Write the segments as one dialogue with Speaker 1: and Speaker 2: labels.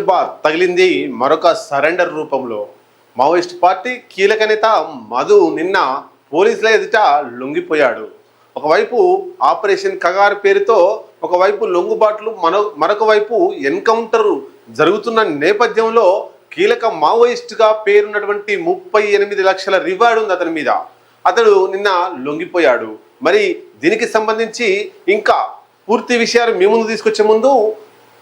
Speaker 1: దెబ్బ తగిలింది మరొక సరెండర్ రూపంలో. మావోయిస్ట్ పార్టీ కీలక నేత మధు నిన్న పోలీసుల ఎదుట లొంగిపోయాడు. ఒకవైపు ఆపరేషన్ కగారు పేరుతో ఒకవైపు లొంగుబాట్లు మరొక వైపు ఎన్కౌంటర్ జరుగుతున్న నేపథ్యంలో కీలక మావోయిస్టుగా పేరున్నటువంటి 38 లక్షల రివార్డు ఉంది అతని మీద. అతడు నిన్న లొంగిపోయాడు. మరి దీనికి సంబంధించి ఇంకా పూర్తి విషయాలు మీ ముందు తీసుకొచ్చే ముందు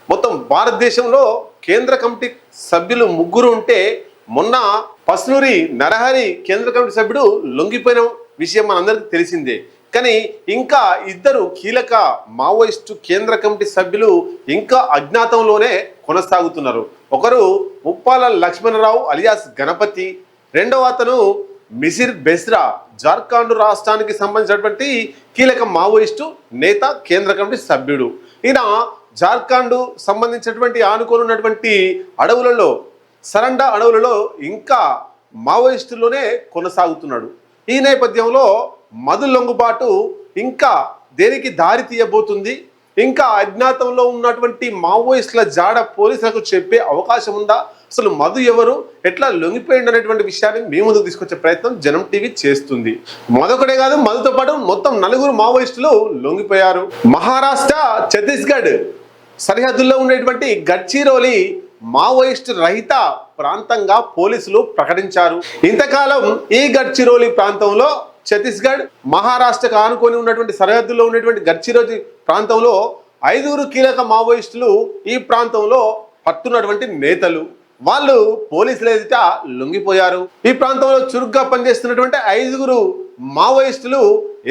Speaker 1: మొత్తం భారతదేశంలో కేంద్ర కమిటీ సభ్యులు 3 ఉంటే మొన్న పస్నూరి నరహరి కేంద్ర కమిటీ సభ్యుడు లొంగిపోయిన విషయం మనందరికీ తెలిసిందే. కానీ ఇంకా 2 కీలక మావోయిస్టు కేంద్ర కమిటీ సభ్యులు ఇంకా అజ్ఞాతంలోనే కొనసాగుతున్నారు. ఒకరు ముప్పాల లక్ష్మణరావు అలియాస్ గణపతి, రెండవ అతను మిసిర్ బెస్రా, జార్ఖండ్ రాష్ట్రానికి సంబంధించినటువంటి కీలక మావోయిస్టు నేత కేంద్ర కమిటీ సభ్యుడు. ఈయన జార్ఖండ్ సంబంధించినటువంటి ఆనుకొని ఉన్నటువంటి అడవులలో సరండా అడవులలో ఇంకా మావోయిస్టులోనే కొనసాగుతున్నాడు. ఈ నేపథ్యంలో మధు లొంగుబాటు ఇంకా దేనికి దారి తీయబోతుంది, ఇంకా అజ్ఞాతంలో ఉన్నటువంటి మావోయిస్టుల జాడ పోలీసులకు చెప్పే అవకాశం ఉందా, అసలు మధు ఎవరు, ఎట్లా లొంగిపోయింది అనేటువంటి విషయాన్ని మీ ముందుకు తీసుకొచ్చే ప్రయత్నం జనం టీవీ చేస్తుంది. మధుకడే కాదు, మధుతో పాటు మొత్తం 4 మావోయిస్టులు లొంగిపోయారు. మహారాష్ట్ర ఛత్తీస్గఢ్ సరిహద్దుల్లో ఉండేటువంటి గడ్చిరోలి మావోయిస్టు రహిత ప్రాంతంగా పోలీసులు ప్రకటించారు. ఇంతకాలం ఈ గడ్చిరోలి ప్రాంతంలో ఛత్తీస్గఢ్ మహారాష్ట్రకు ఆనుకొని ఉన్నటువంటి సరిహద్దుల్లో ఉన్నటువంటి గడ్చిరోలి ప్రాంతంలో 5 కీలక మావోయిస్టులు ఈ ప్రాంతంలో పట్టున్నటువంటి నేతలు. వాళ్ళు పోలీసుల ఎదుట లొంగిపోయారు. ఈ ప్రాంతంలో చురుగ్గా పనిచేస్తున్నటువంటి 5 మావోయిస్టులు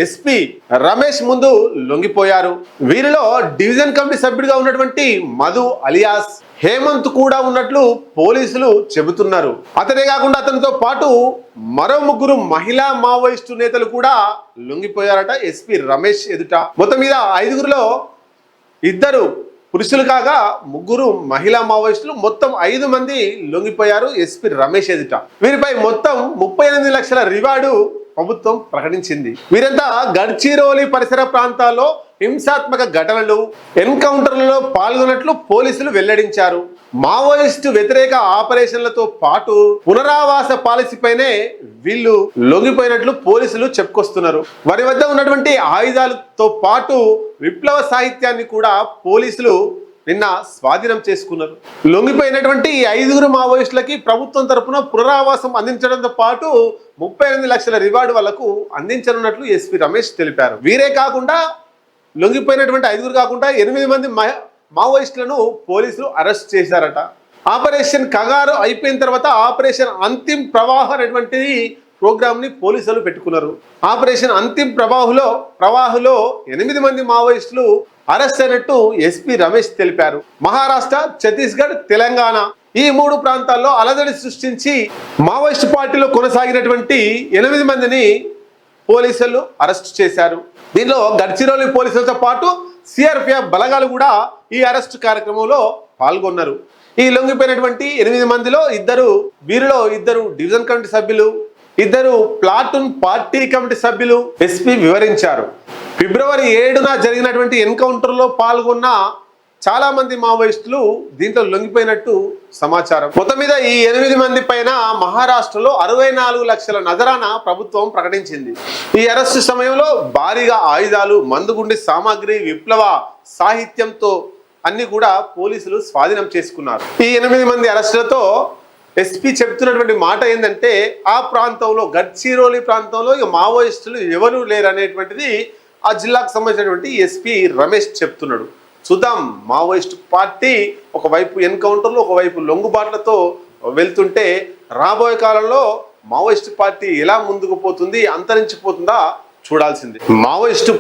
Speaker 1: ఎస్పీ రమేష్ ముందు లొంగిపోయారు. వీరిలో డివిజన్ కమిటీ సభ్యుడిగా ఉన్నటువంటి మధు అలియాస్ హేమంత్ కూడా ఉన్నట్లు పోలీసులు చెబుతున్నారు. అతనే కాకుండా అతనితో పాటు మరో 3 మహిళా మావోయిస్టు నేతలు కూడా లొంగిపోయారట ఎస్పీ రమేష్ ఎదుట. మొత్తం మీద 5లో 2 పురుషులు కాగా 3 మహిళా మావోయిస్టులు, మొత్తం 5 మంది లొంగిపోయారు ఎస్పీ రమేష్ ఎదుట. వీరిపై మొత్తం 38 లక్షల రివార్డు ప్రభుత్వం ప్రకటించింది. వీరంతా గడ్చిరోలి పరిసర ప్రాంతాల్లో హింసాత్మక ఘటనలు, ఎన్కౌంటర్లలో పాల్గొన్నట్లు పోలీసులు వెల్లడించారు. మావోయిస్టు వ్యతిరేక ఆపరేషన్లతో పాటు పునరావాస పాలసీపైనే వీళ్ళు లొంగిపోయినట్లు పోలీసులు చెప్పుకొస్తున్నారు. వారి వద్ద ఉన్నటువంటి ఆయుధాలతో పాటు విప్లవ సాహిత్యాన్ని కూడా పోలీసులు నిన్న స్వాధీనం చేసుకున్నారు. లొంగిపోయినటువంటి 5 మావోయిస్టులకి ప్రభుత్వం తరఫున పునరావాసం అందించడంతో పాటు 38 లక్షల రివార్డు వాళ్లకు అందించనున్నట్లు ఎస్పీ రమేష్ తెలిపారు. వీరే కాకుండా లొంగిపోయినటువంటి 5 కాకుండా 8 మంది మావోయిస్టులను పోలీసులు అరెస్ట్ చేశారట. ఆపరేషన్ కగారు అయిపోయిన తర్వాత ఆపరేషన్ అంతిమ్ ప్రవాహ అనేటువంటి ప్రోగ్రామ్ ని పోలీసులు పెట్టుకున్నారు. ఆపరేషన్ అంతిమ్ ప్రవాహులో 8 మంది మావోయిస్టులు అరెస్ట్ అయినట్టు ఎస్పీ రమేష్ తెలిపారు. మహారాష్ట్ర, ఛత్తీస్గఢ్, తెలంగాణ ఈ 3 ప్రాంతాల్లో అలజడి సృష్టించి మావోయిస్టు పార్టీలో కొనసాగినటువంటి 8 మందిని పోలీసులు అరెస్ట్ చేశారు. దీనిలో గడ్చిరోలి పోలీసులతో పాటు సిఆర్పిఎఫ్ బలగాలు కూడా ఈ అరెస్ట్ కార్యక్రమంలో పాల్గొన్నారు. ఈ లొంగిపోయినటువంటి 8 మందిలో వీరిలో 2 డివిజన్ కమిటీ సభ్యులు, 2 ప్లాటూన్ పార్టీ కమిటీ సభ్యులు ఎస్పీ వివరించారు. ఫిబ్రవరి 7న జరిగినటువంటి ఎన్కౌంటర్లో పాల్గొన్న చాలా మంది మావోయిస్టులు దీంట్లో లొంగిపోయినట్టు సమాచారం. మొత్తం మీద ఈ 8 మంది పైన మహారాష్ట్రలో 64 లక్షల నజరానా ప్రభుత్వం ప్రకటించింది. ఈ అరెస్టు సమయంలో భారీగా ఆయుధాలు, మందుగుండి సామాగ్రి, విప్లవ సాహిత్యంతో అన్ని కూడా పోలీసులు స్వాధీనం చేసుకున్నారు. ఈ 8 మంది అరెస్టులతో ఎస్పీ చెప్తున్నటువంటి మాట ఏంటంటే ఆ ప్రాంతంలో గడ్చిరోలి ప్రాంతంలో ఇక మావోయిస్టులు ఎవరు లేరు అనేటువంటిది ఆ జిల్లాకు సంబంధించినటువంటి ఎస్పీ రమేష్ చెప్తున్నాడు. చూద్దాం, మావోయిస్టు పార్టీ ఒకవైపు ఎన్కౌంటర్లు, ఒకవైపు లొంగుబాట్లతో వెళ్తుంటే రాబోయే కాలంలో మావోయిస్టు పార్టీ ఎలా ముందుకు పోతుంది, అంతరించిపోతుందా చూడాల్సిందే. మావోయిస్టు